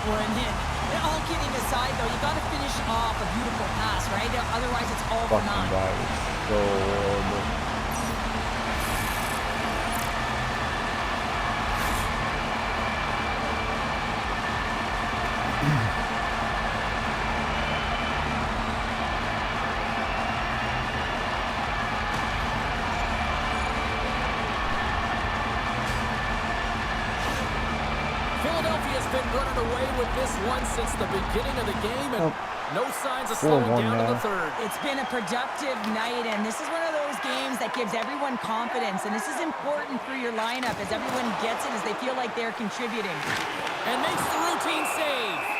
one. And all kidding aside, though, you got to finish off a beautiful pass, right? Otherwise, it's all for Fucking naught. guy is so horrible. Philadelphia's been running away with this one since the beginning of the game, and no signs of slowing down in the third. It's been a productive night, and this is one of those games that gives everyone confidence, and this is important for your lineup as everyone gets it, as they feel like they're contributing. And makes the routine save.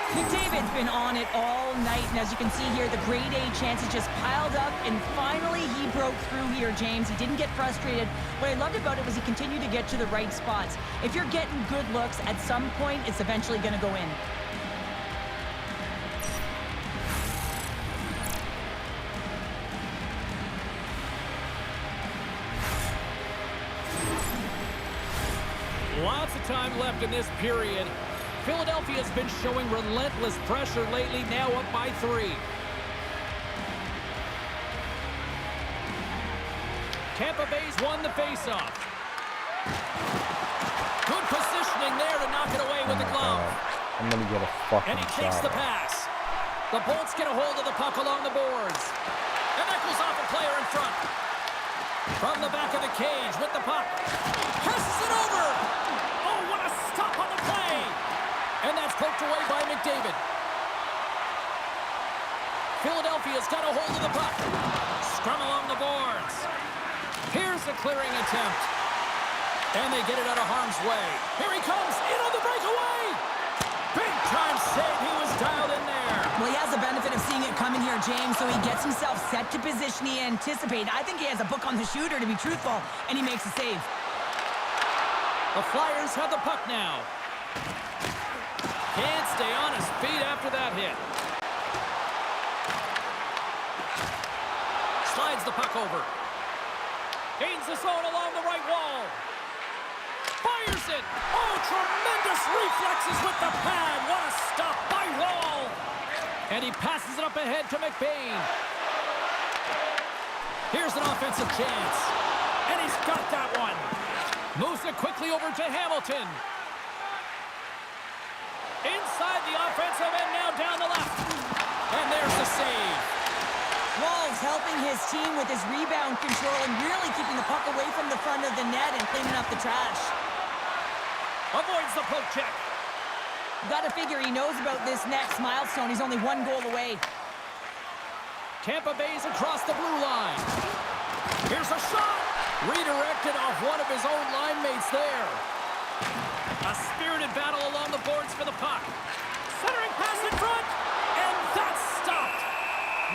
McDavid's been on it all night, and as you can see here, the grade A chances just piled up, and finally he broke through here, James. He didn't get frustrated. What I loved about it was he continued to get to the right spots. If you're getting good looks, at some point, it's eventually going to go in. Lots of time left in this period. Philadelphia's been showing relentless pressure lately, now up by 3. Tampa Bay's won the faceoff. Good positioning there to knock it away with the glove. I'm gonna get a fucking And he takes the pass. The Bolts get a hold of the puck along the boards. And that goes off a player in front. From the back of the cage with the puck. Passes it over. Oh, what a stop on the play. And that's poked away by McDavid. Philadelphia's got a hold of the puck. Scrum along the boards. Here's a clearing attempt. And they get it out of harm's way. Here he comes, in on the breakaway. Big time save, he was dialed in there. Well, he has the benefit of seeing it coming here, James, so he gets himself set to position he anticipated. I think he has a book on the shooter, to be truthful, and he makes a save. The Flyers have the puck now. Can't stay on his feet after that hit. Slides the puck over. Gains the zone along the right wall. Fires it. Oh, tremendous reflexes with the pad. What a stop by Wall. And he passes it up ahead to McBain. Here's an offensive chance. And he's got that one. Moves it quickly over to Hamilton. Inside the offensive end, now down the left. And there's the save. Wall's helping his team with his rebound control and really keeping the puck away from the front of the net and cleaning up the trash. Avoids the poke check. Got to figure he knows about this next milestone. He's only 1 goal away. Tampa Bay's across the blue line. Here's a shot. Redirected off one of his own line mates there. A spirited battle along the boards for the puck. Centering pass in front. And that's stopped.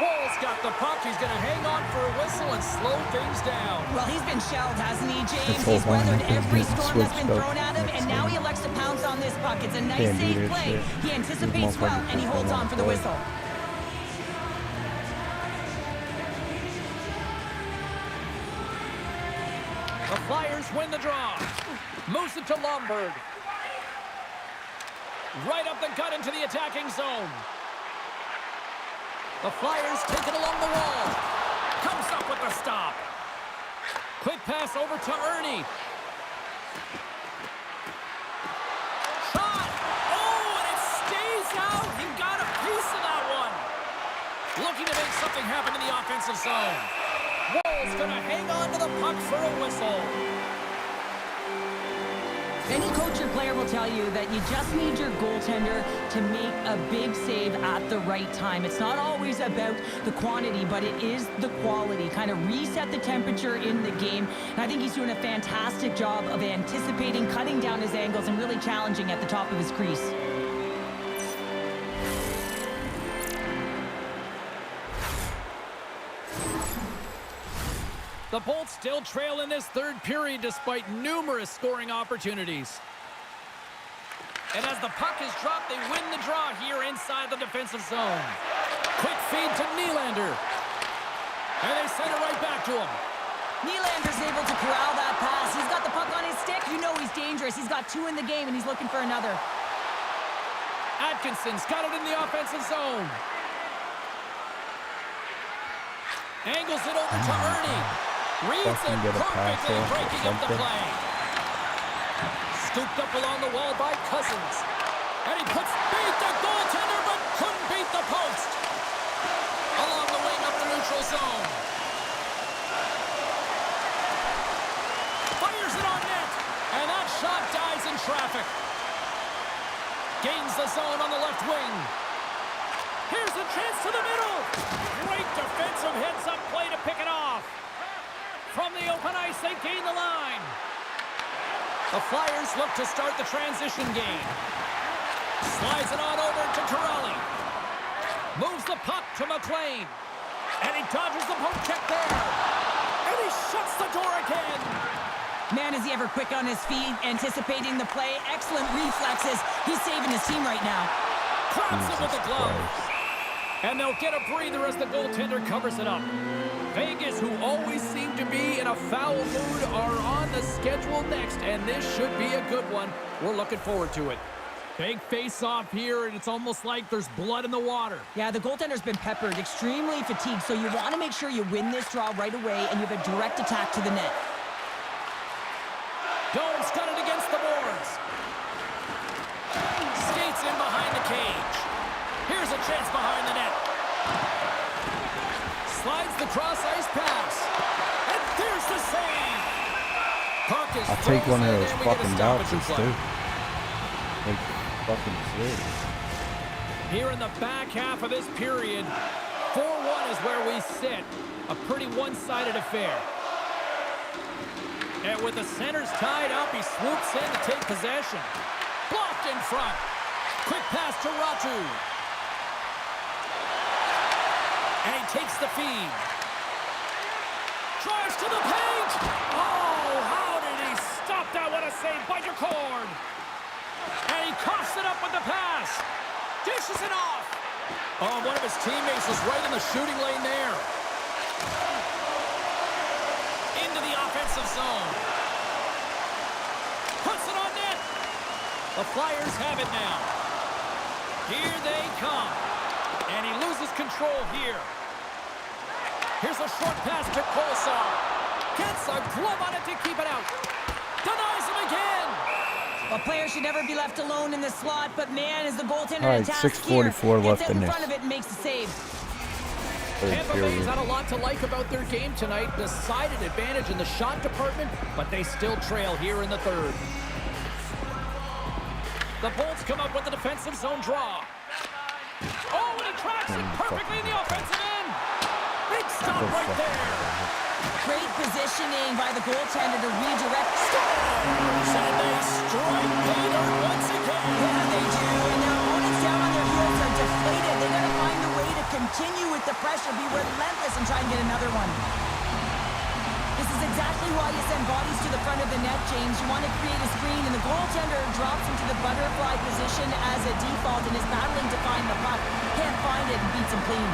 Wall's got the puck. He's going to hang on for a whistle and slow things down. Well, he's been shelled, hasn't he, James? He's weathered every storm that's been thrown at him, and now he elects to pounce on this puck. It's a nice, safe play. He anticipates well, and he holds on for the whistle. The Flyers win the draw. Moves it to Lombard. Right up the gut into the attacking zone. The Flyers take it along the wall. Comes up with the stop. Quick pass over to Ernie. Shot! Oh, and it stays out. He got a piece of that one. Looking to make something happen in the offensive zone. Wall's going to hang on to the puck for a whistle. Any coach or player will tell you that you just need your goaltender to make a big save at the right time. It's not always about the quantity, but it is the quality. Kind of reset the temperature in the game. And I think he's doing a fantastic job of anticipating, cutting down his angles, and really challenging at the top of his crease. The Bolts still trail in this third period despite numerous scoring opportunities. And as the puck is dropped, they win the draw here inside the defensive zone. Quick feed to Nylander. And they send it right back to him. Nylander's able to corral that pass. He's got the puck got 2 in the game, and he's looking for another. Atkinson's got it in the offensive zone. Angles it over to Ernie. Reads it perfectly, breaking up the play. Scooped up along the wall by Cousins. And he beat the goaltender, but couldn't beat the post. Along the wing up the neutral zone. Fires it on net. And that shot dies in traffic. Gains the zone on the left wing. Here's a chance to the middle. Great defensive heads-up play to pick it off. From the open ice, they gain the line. The Flyers look to start the transition game. Slides it on over to Corelli. Moves the puck to McLean. And he dodges the poke check there. And he shuts the door again. Man, is he ever quick on his feet, anticipating the play. Excellent reflexes. He's saving his team right now. Grabs it with the glove. And they'll get a breather as the goaltender covers it up. Vegas, who always seem to be in a foul mood, are on the schedule next, and this should be a good one. We're looking forward to it. Big face-off here, and it's almost like there's blood in the water. Yeah, the goaltender's been peppered, extremely fatigued, so you want to make sure you win this draw right away, and you have a direct attack to the net. Dome's got it against the boards. Skates in behind the cage. Here's a chance behind the net. Slides the cross-ice pass. And there's the save. Parkus I'll take one of those fucking stoppage bounces, too. Like, fucking sick. Here in the back half of this period, 4-1 is where we sit. A pretty one-sided affair. And with the centers tied up, he swoops in to take possession. Blocked in front. Quick pass to Ratu. And he takes the feed. Drives to the paint. Oh, how did he stop that? What a save by Jacord. And he coughs it up with the pass. Dishes it off. Oh, one of his teammates is right in the shooting lane there. Into the offensive zone. Puts it on net. The Flyers have it now. Here they come. And he loses control here. Here's a short pass to Kolsar. Gets a glove on it to keep it out. Denies him again. A player should never be left alone in the slot, but man, is the goaltender All right, attacks 6:44 here. left Gets out in in this. front of it and makes the save. Tampa Bay's had a lot to like about their game tonight. Decided advantage in the shot department, but they still trail here in the third. The Bolts come up with the defensive zone draw. Oh, and he tracks it perfectly in the offensive end. Big stop right there. Great positioning by the goaltender to redirect. Scores! And they strike Peter once again. Yeah, they do. And their opponents down on their heels are deflated. They got to find a way to continue with the pressure, be relentless, and try and get another one. This is exactly why you send bodies to the front of the net, James. You want to create a screen, and the goaltender drops into the butterfly position as a default and is battling to find the puck. Can't find it and beats him clean.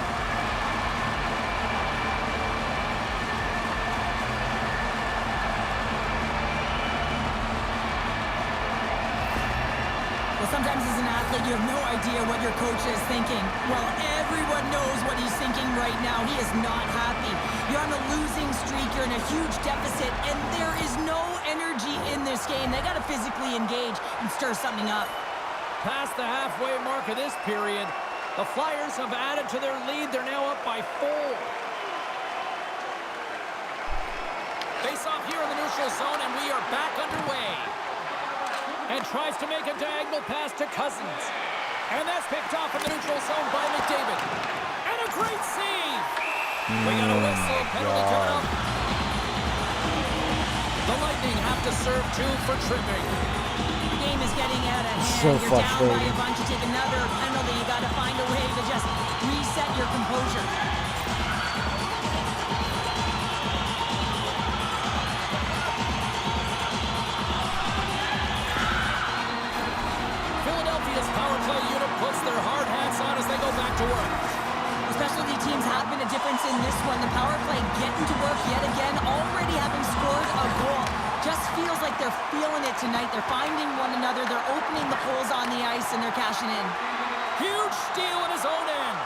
Sometimes as an athlete, you have no idea what your coach is thinking. Well, everyone knows what he's thinking right now. He is not happy. You're on a losing streak. You're in a huge deficit, and there is no energy in this game. They got to physically engage and stir something up. Past the halfway mark of this period, the Flyers have added to their lead. They're now up by 4. Face off here in the neutral zone, and we are back underway. And tries to make a diagonal pass to Cousins. And that's picked off in the neutral zone by McDavid. And a great save. We got a whistle, penalty coming up. The Lightning have to serve 2 for tripping. The game is getting out of hand. So You're down by frustrating. a bunch. You take another penalty. You got to find a way to just reset your composure. Power play unit puts their hard hats on as they go back to work. Specialty teams have been a difference in this one. The power play getting to work yet again, already having scored a goal. Just feels like they're feeling it tonight. They're finding one another. They're opening the holes on the ice, and they're cashing in. Huge steal at his own end.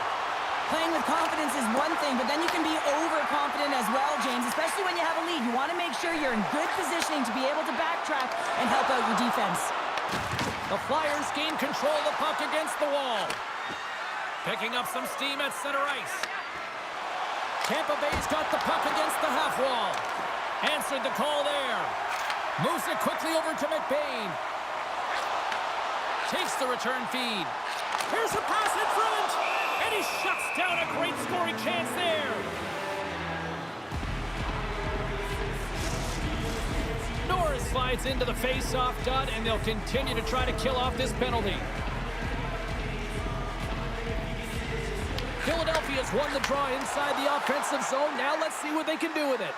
Playing with confidence is one thing, but then you can be overconfident as well, James, especially when you have a lead. You want to make sure you're in good positioning to be able to backtrack and help out your defense. The Flyers gain control of the puck against the wall. Picking up some steam at center ice. Tampa Bay's got the puck against the half wall. Answered the call there. Moves it quickly over to McBain. Takes the return feed. Here's a pass in front. And he shuts down a great scoring chance there. Norris slides into the face-off dot, and they'll continue to try to kill off this penalty. Philadelphia's won the draw inside the offensive zone. Now let's see what they can do with it.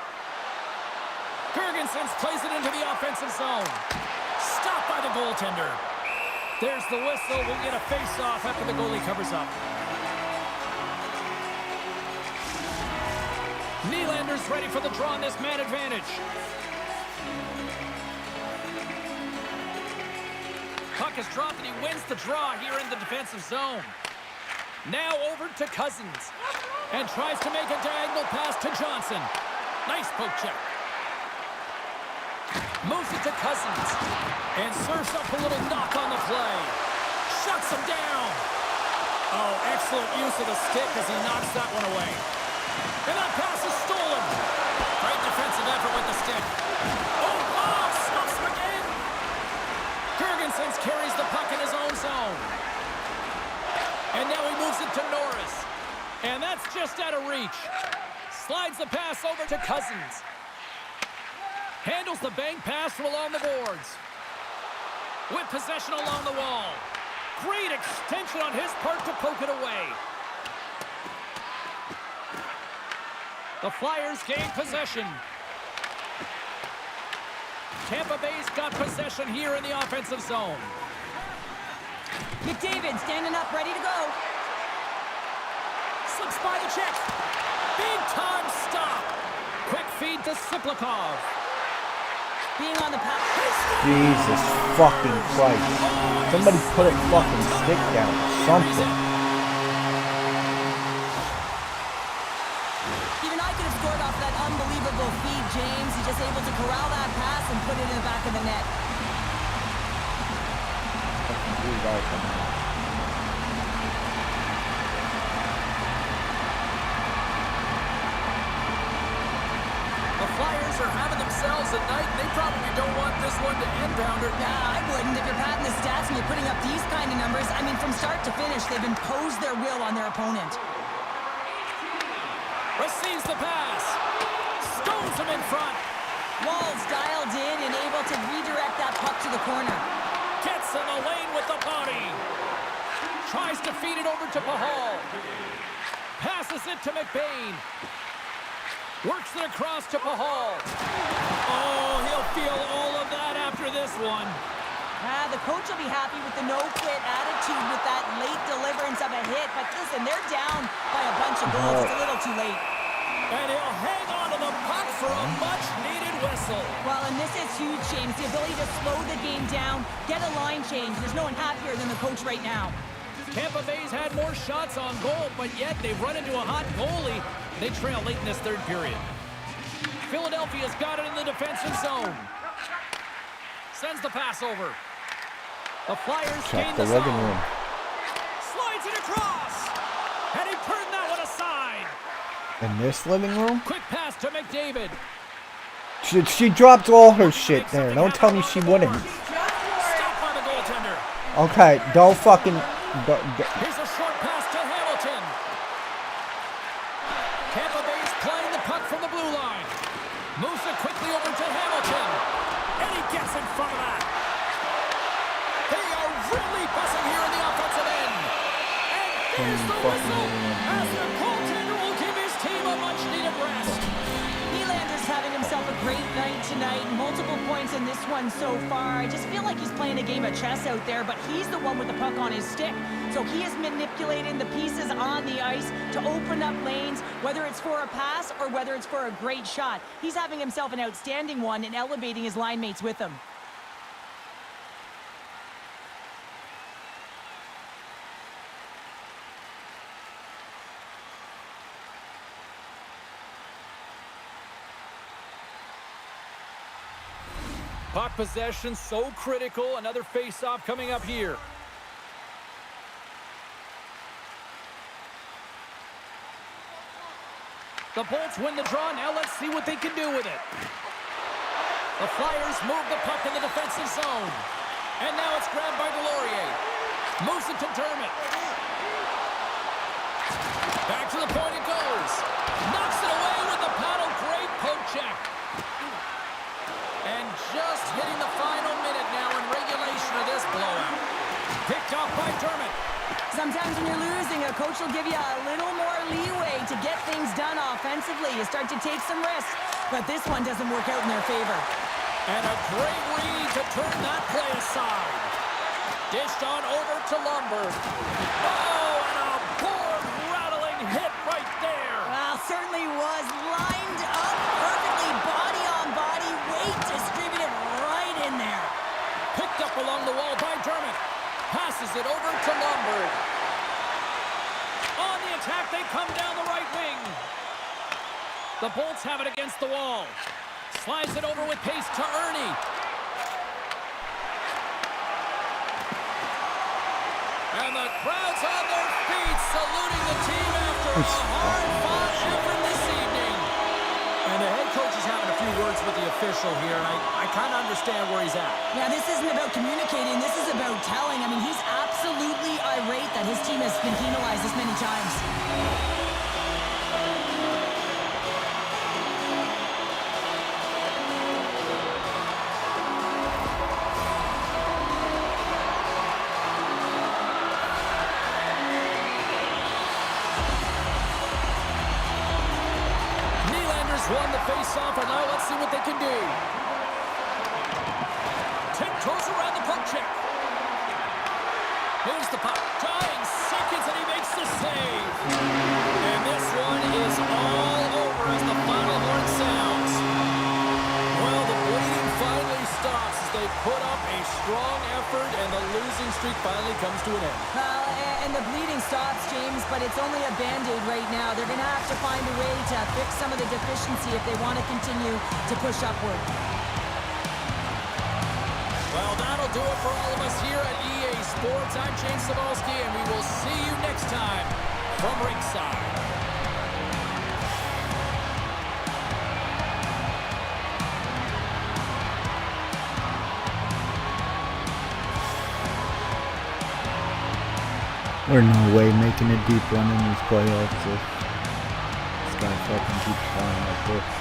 Gergensen plays it into the offensive zone. Stopped by the goaltender. There's the whistle. We'll get a face-off after the goalie covers up. Nylander's ready for the draw on this man advantage. Puck is dropped and he wins the draw here in the defensive zone. Now over to Cousins. And tries to make a diagonal pass to Johnson. Nice poke check. Moves it to Cousins. And serves up a little knock on the play. Shuts him down. Oh, excellent use of the stick as he knocks that one away. And that pass is stolen. Great defensive effort with the stick. Oh, stops him again. Gergensen carries the puck in his own zone. And now he moves it to Norris. And that's just out of reach. Slides the pass over to Cousins. Handles the bank pass from along the boards. With possession along the wall. Great extension on his part to poke it away. The Flyers gain possession. Tampa Bay's got possession here in the offensive zone. McDavid standing up, ready to go. Slips by the check. Big time stop. Quick feed to Siplikov. Being on the pass. Jesus fucking Christ. Somebody put a fucking stick down. Something. Even I could have scored off that unbelievable feed, James. He's just able to corral that pass and put it in the back of the net. The Flyers are having themselves a night, and they probably don't want this one to end, Pounder. Nah, I wouldn't. If you're padding the stats and you're putting up these kind of numbers, I mean, from start to finish, they've imposed their will on their opponent. Receives the pass. Stones him in front. Walls dialed in and able to redirect that puck to the corner. Gets in the lane with the body. Tries to feed it over to Pahal. Passes it to McBain. Works it across to Pahal. Oh, he'll feel all of that after this one. The coach will be happy with the no-quit attitude with that late deliverance of a hit. But listen, they're down by a bunch of goals. It's a little too late. And he'll hang on to the puck for a much-needed whistle. Well, and this is huge, James. The ability to slow the game down, get a line change. There's no one happier than the coach right now. Tampa Bay's had more shots on goal, but yet they've run into a hot goalie. They trail late in this third period. Philadelphia's got it in the defensive zone. Sends the pass over. The Flyers gain the zone. Slides it across. And he turned that one aside. In this living room? Quick pass to McDavid. She dropped all her shit there. Don't tell me she wouldn't. Stopped by the goaltender. Okay, don't fucking... Here's a short pass to Hamilton. Tampa Bay's playing the puck from the blue line. Moves it quickly over to Hamilton. And he gets in front of that. They are really buzzing here in the offensive end. And here's the whistle as the goaltender will give his team a much-needed rest. Nylander's having himself a great night tonight. Multiple points in this one so far. I just feel like he's playing a game of chess out there, but he's the one with the puck on his stick. So he is manipulating the pieces on the ice to open up lanes, whether it's for a pass or whether it's for a great shot. He's having himself an outstanding one and elevating his line mates with him. Puck possession so critical. Another face-off coming up here. The Bolts win the draw. Now let's see what they can do with it. The Flyers move the puck in the defensive zone. And now it's grabbed by Delorier. Moves it to Dermott. Back to the point it goes. Knocks it away with the paddle. Great poke check. And just hitting the final minute now in regulation of this blowout. Picked off by Dermott. Sometimes when you're losing, a coach will give you a little more leeway to get things done offensively. You start to take some risks, but this one doesn't work out in their favor. And a great read to turn that play aside. Dished on over to Lumber. Oh, and a board-rattling hit right there. Well, certainly was lined up perfectly, body on body, weight distributed right in there. Picked up along the wall by Dermott. Passes it over to Lumber. On the attack, they come down the right wing. The Bolts have it against the wall. Slides it over with pace to Ernie. And the crowd's on their feet, saluting the team after a hard-fought effort this evening. And the head coach is having a few words with the official here, and I kind of understand where he's at. Yeah, this isn't about communicating. This is about telling. I mean, he's absolutely irate that his team has been penalized this many times. Won the face-off, and now let's see what they can do. Tiptoes around the poke check. Moves the puck. Tying seconds, and he makes the save. And this one is all over as the final horn sounds. Well, the bleeding finally stops as they put up a strong effort, and the losing streak finally comes to an end. Well, and the bleeding stops, James, but it's only a Band-Aid right now. They're going to have to find a way to fix some of the deficiency if they want to continue to push upward. Well, that'll do it for all of us here at EA Sports. I'm James Cebulski, and we will see you next time from ringside. We're no way making a deep run in these playoffs if this guy fucking keeps flying like this.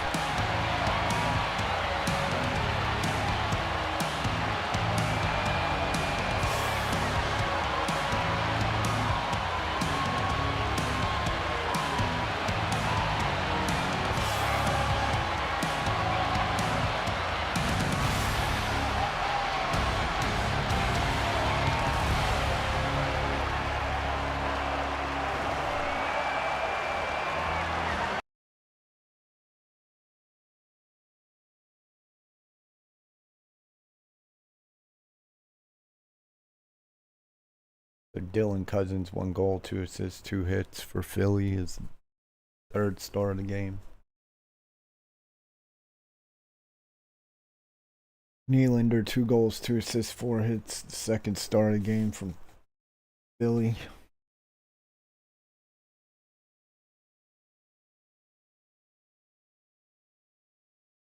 Dylan Cousins, 1 goal, 2 assists, 2 hits for Philly, his 3rd star of the game. Nylander, 2 goals, 2 assists, 4 hits, 2nd star of the game from Philly.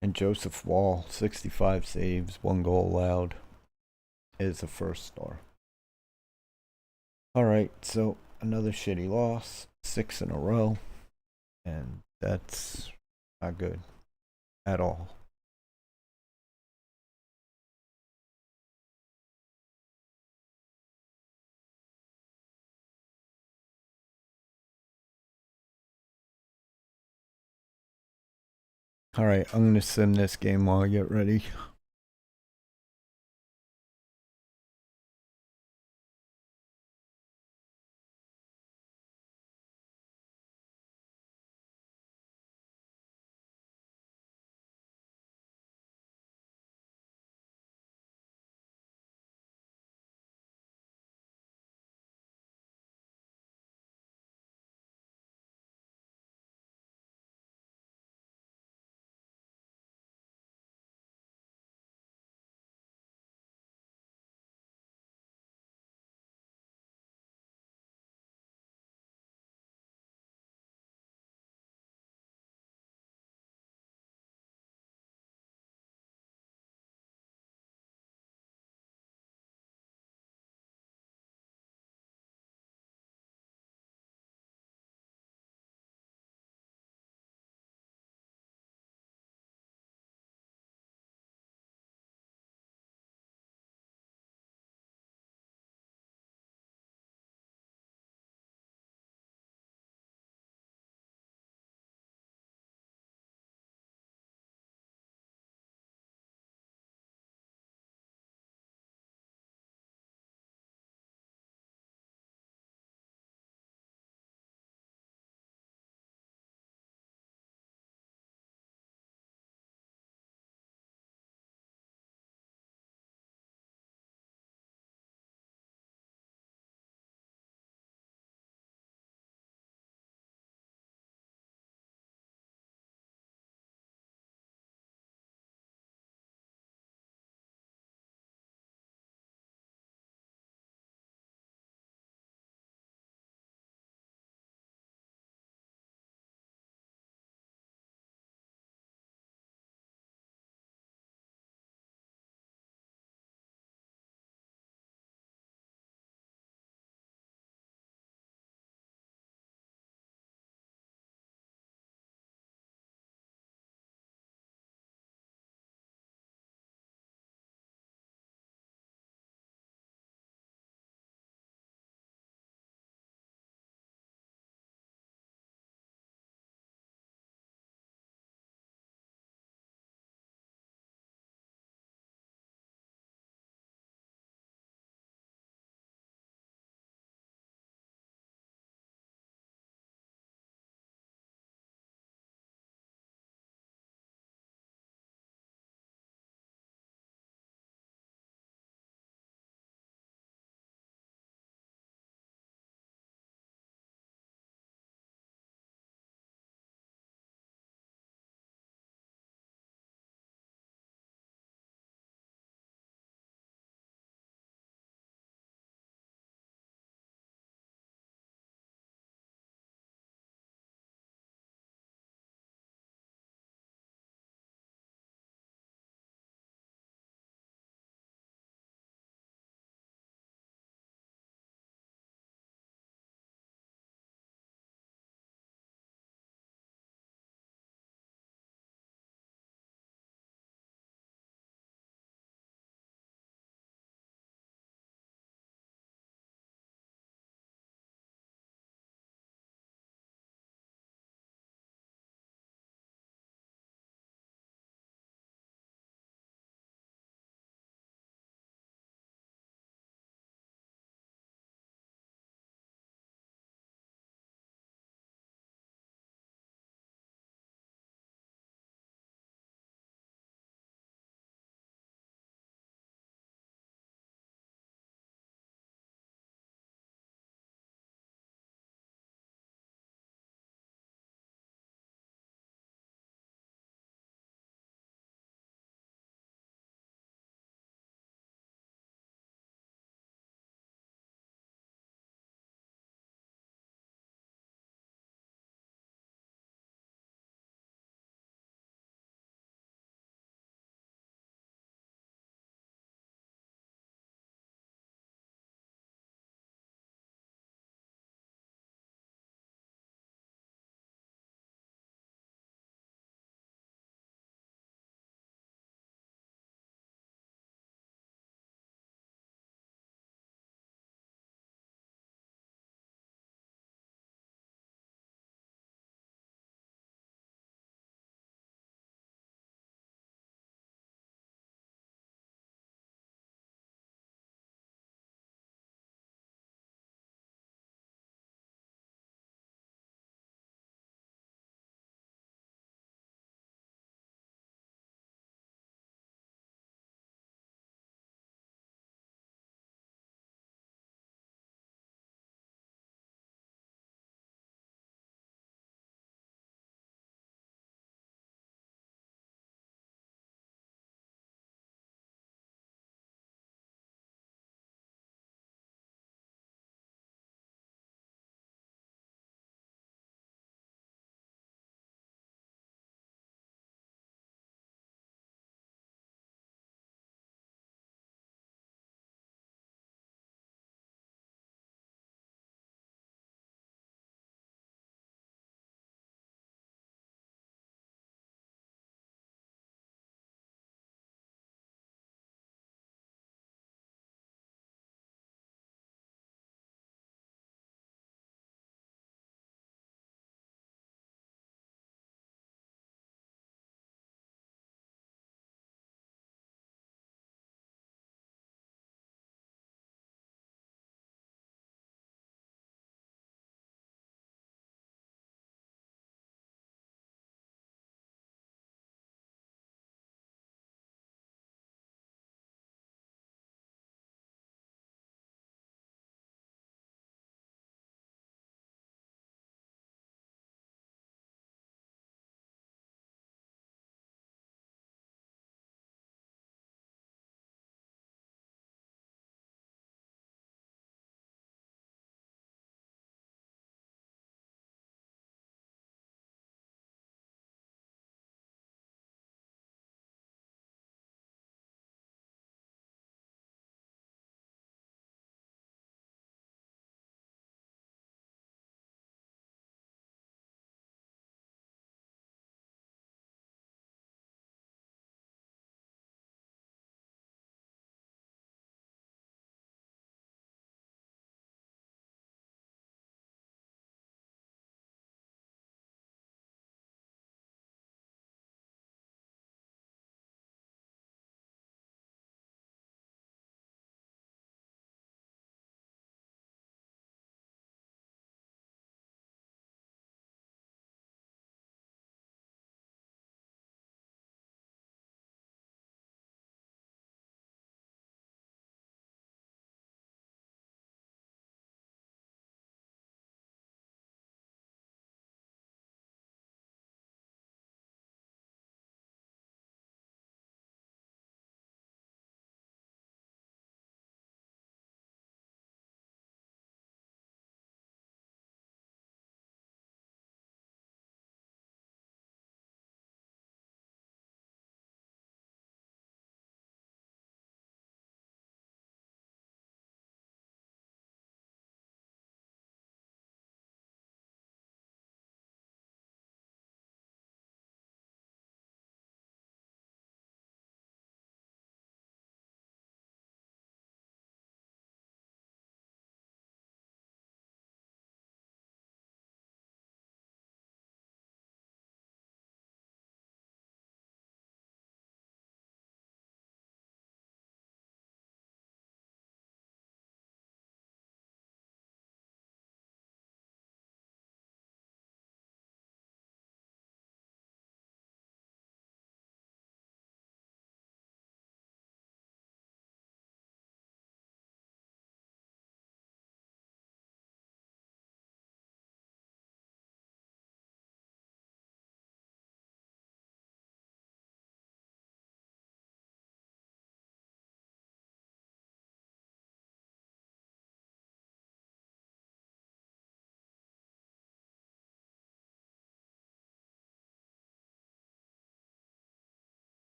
And Joseph Wall, 65 saves, 1 goal allowed, is the 1st star. Alright, so another shitty loss, 6 in a row, and that's not good at all. Alright, I'm going to sim this game while I get ready.